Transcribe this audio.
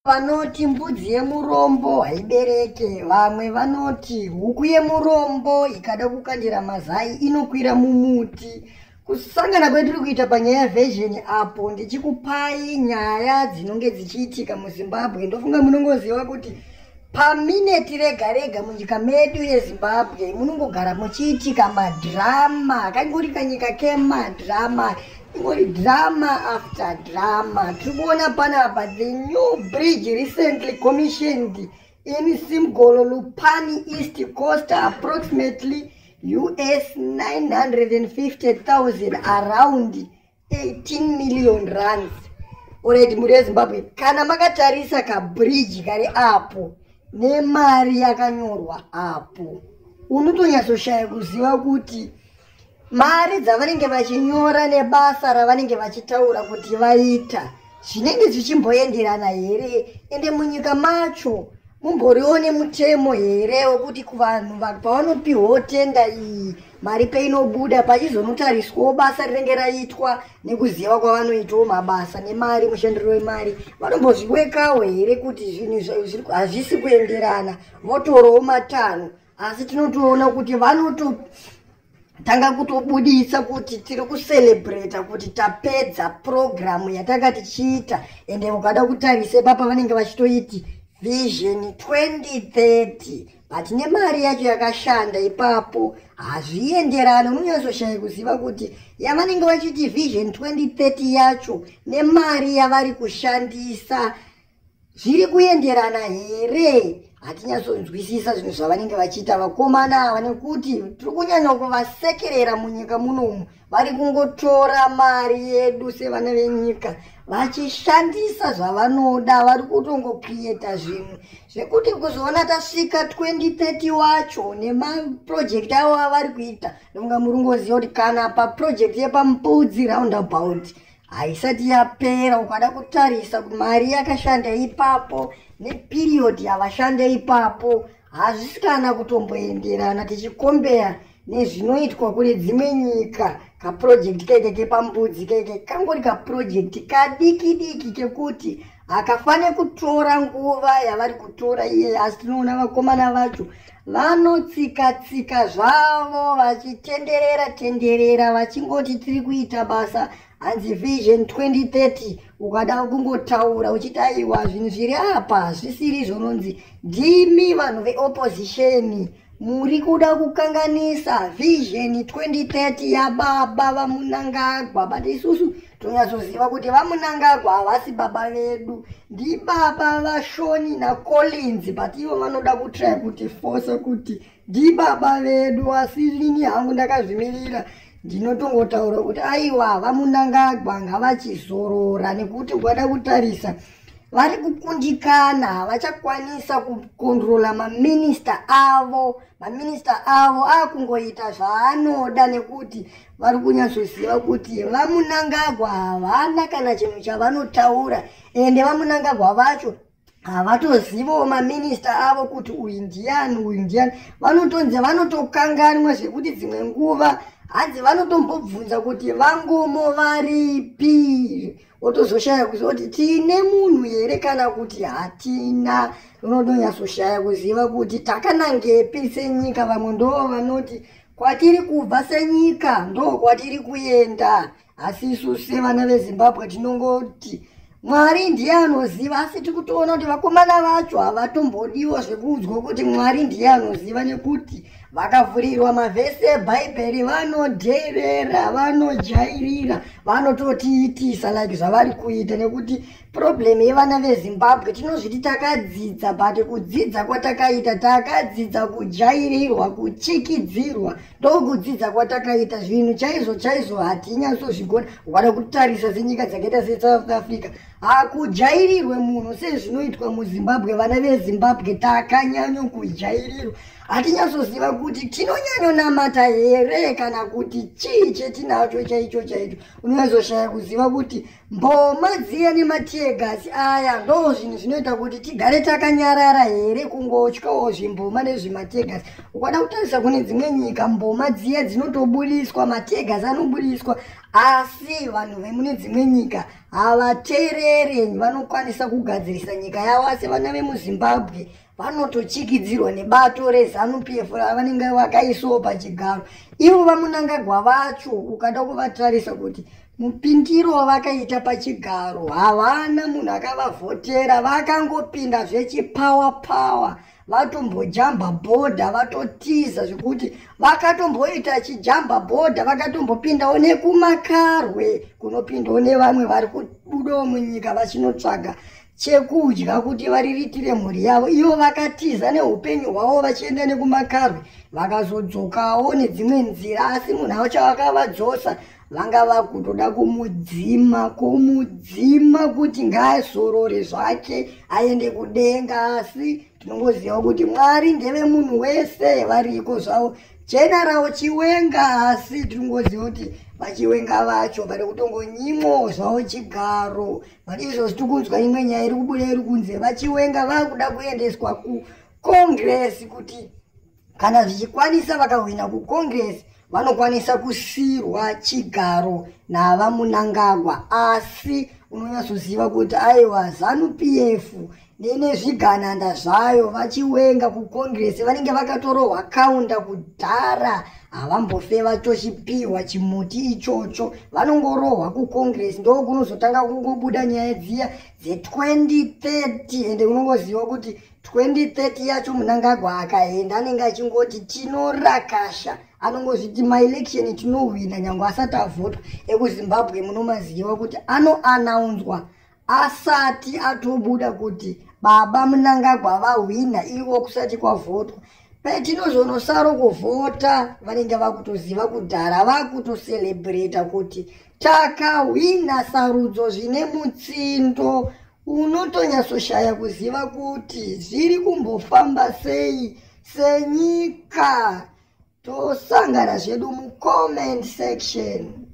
Vanoti mbudzi yemurombo haibereke, vamwe vanoti huku yemurombo ikada kukandira mazai inokwira mumuti. Kusangana kwetiri kuita panyaya yeversion apo ndichikupai nyaya dzinonge dzichiitika muZimbabwe. Ndofunga munongoziva kuti pamineti rega rega munyika medu yeZimbabwe munongogara muchiitika madrama, kangori kanyika kemadrama. Drama after drama. Tukuona panapa the new bridge recently commissioned in Simgolo Lupani East Coast, approximately US 950,000, around 18 million rands. Already muri Zimbabwe kana makatarisa ka bridge kari apo nemari yakanyorwa apo, unotonyatsoshaya kuziva kuti mari dzavanenge vachinyora nebasa ravanenge vachitaura kuti vaita zvinenge zvichimboenderana here. Ende munyika macho mumborione mutemo here wekuti kuvanhu pavanopiwa tenda iyi mari peinobuda pachizonotariswawo basa rinenge raitwa nekuziva kwavanoitawo mabasa nemari, mushandiro wemari, vanombozviwekawo here kuti zvinhu hazvisi kuenderana, votorawo matanho. Asi tinotoona kuti tanga kutobudisa kuti tiri kucelebrate kuti tapedza program yatanga tichiita. Ende ukada kutarisa papa vanenge vachitoiti vision 2030, but nemari yacho yakashanda ipapo hazvienderana. Unonyatsoshaya kuziva kuti yavanenge vachiti vision 2030 yacho nemari yavari kushandisa zviri kuenderana here. Hatinyatsonzwisisa zvinhu zvavanenge vachiita vakomana ava, nekuti tiri kunyanya kuvasekerera munyika munomu. Vari kungotora mari yedu sevana venyika vachishandisa zvavanoda. Vari kutongocreata zvinhu zvekuti kuzoona tasvika 2030 wacho nemaprojekti avo avari kuita. Ndofunga muri kungoziva kuti kana paprojekti yepamupudzi roundabout haisati yapera, ukada kutarisa kuti mari yakashanda ipapo neperiod yavashanda ipapo hazvisi kana kutomboenderana. Tichikombeya nezvinoitwa kune dzimwe nyika, kaprojekti kaike kepambudzi kaike kangori kaprojekti kadiki diki kekuti hakafane kutora nguva yavari kutora iye. Asi tinoona vakomana vacho vanotsika zvavo vachitenderera vachingoti tiri kuita basa hanzi vision 2030. ukada kungotaura uchiti aiwa zvinhu zviri apa hazvisiri zvononzi ndimi vanhu veopposition muri kuda kukanganisa vision 2030 yababa vaMunangagwa. But isusu tonyatsoziva kuti vaMunangagwa havasi baba vedu, ndibaba vaShoni naCollins, but ivo vanoda kutry kuti force kuti ndibaba vedu. Asi ini hangu ndakazvimirira ndinotongotaura kuti aiwa vaMunangagwa ngavachizorora, nekuti ukada kutarisa vari kukundikana, havachakwanisa kukontrola maminista avo. Maminista avo akungoita zvaanoda nekuti vari kunyatsoziva kuti vaMunangagwa havana kana chinhu chavanotaura. Ende vaMunangagwa vacho havatozivawo maminista avo kuti uyu ndiani uyu ndiani. Vanotonzi vanotokanganwa zvekuti dzimwe nguva hanzi vanotombobvunza kuti vangomo varipi, wotozoshaya kuziva kuti tine munhu here kana kuti hatina. Unotonyatsoshaya kuziva kuti takanangepi senyika. Vamwe ndo vanoti kwatiri kubva senyika ndo kwatiri kuenda. Asi isusu sevana veZimbabwe tinongoti Mwari ndiye anoziva. Asi tikutoona kuti vakomana vacho havatombodiwa zvekuudzwa kuti Mwari ndiye anoziva, nekuti vakavhurirwa mavhesi eBhaibheri vanodherera, vanojairira, vanototiitisa like zvavari kuita. Nekuti problem yevana veZimbabwe tinozviti takadzidza, but kudzidza kwatakaita takadzidza kujairirwa, kuchikidzirwa, ndokudzidza kwatakaita. Zvinhu chaizvo hatinyatsozvigona. Ukada kutarisa senyika dzakaita seSouth Africa hakujairirwe munhu sezvinoitwa muZimbabwe. Vana veZimbabwe takanyanyo kujairirwa. Hatinyasoziva kuti tinonyanyonamata here kana kuti chii chetinacho chaicho. Unozoshaya kuziva kuti mboma dziya nematiyegasi aya ndo zvinhu zvinoita kuti tigare takanyarara here, kungotyawo zvimboma nezvimatiyegasi. Ukada kutarisa kune dzimwe nyika mboma dziya dzinotobudiswa, matiyegasi anobudiswa, asi vanhu vemune dzimwe nyika havateereri, vanokwanisa kugadzirisa nyika yavo. Asi vana vemuZimbabwe vanotochikidzirwa nebato reZANU-PF ravanenge vakaiswawo pachigaro. Ivo vaMunangagwa vacho ukada kuvatarisa kuti mupindiro wavakaita pachigaro havana munhu akavavhotera, vakangopinda zvechipawa vatombojamba bhodha, vatotiza zvekuti vakatomboita chijamba bhodha, vakatombopindawo nekumakarwe kunopindawo nevamwe vari kubudawo munyika vachinotsvaga chekudya kuti variritire mhuri yavo. Ivo vakatiza neupenyu hwavo vachienda nekumakarwe vakazodzokawo nedzimwe nzira. Asi munhu wacho vakavadzosa vanga vakutoda kumudzima kuti ngaazorore zvake aende kudenga. Asi tinongoziva kuti Mwari ndeve munhu wese variko zvavo. General Chiwenga, asi tinongoziva kuti vachiwenga vacho vari kutongonyimwawo zvavo chigaro. Izvo tirikunzwa imwe nyaya iri kubuda iri kunze, vachiwenga vakuda kuendeswa kuCongress kuti kana zvichikwanisa vakahwina kuCongress vanokwanisa kusirwa chigaro navaMunangagwa. Asi unonyatsoziva kuti aiwa ZANU-PF nezvigananda zvayo vachiwenga kuCongress vanenge vakatorohwa kaunda kudhara, havambofe vatochipiwa chimuti ichocho, vanongorohwa kuCongress. Ndo kunozotanga kungobuda nyaya dziya dze2030, ende unongoziva kuti 2030 yacho Munangagwa akaenda anenge achingoti tinorakasha, anongozviti maelection tinohwina nyangwe asati avhotwa. EkuZimbabwe munomaziva kuti anoanaunzwa asati atobuda kuti baba Munangagwa vahwina, ivo kusati kwavhotwa. Petinozonosaro kuvhota vanenge vakutoziva kudhara, vakutoselebreta kuti takahwina sarudzo zvine mutsindo. Unotonyatsoshaya kuziva kuti zviri kumbofamba sei senyika. Tosangana zvedu mucomment section.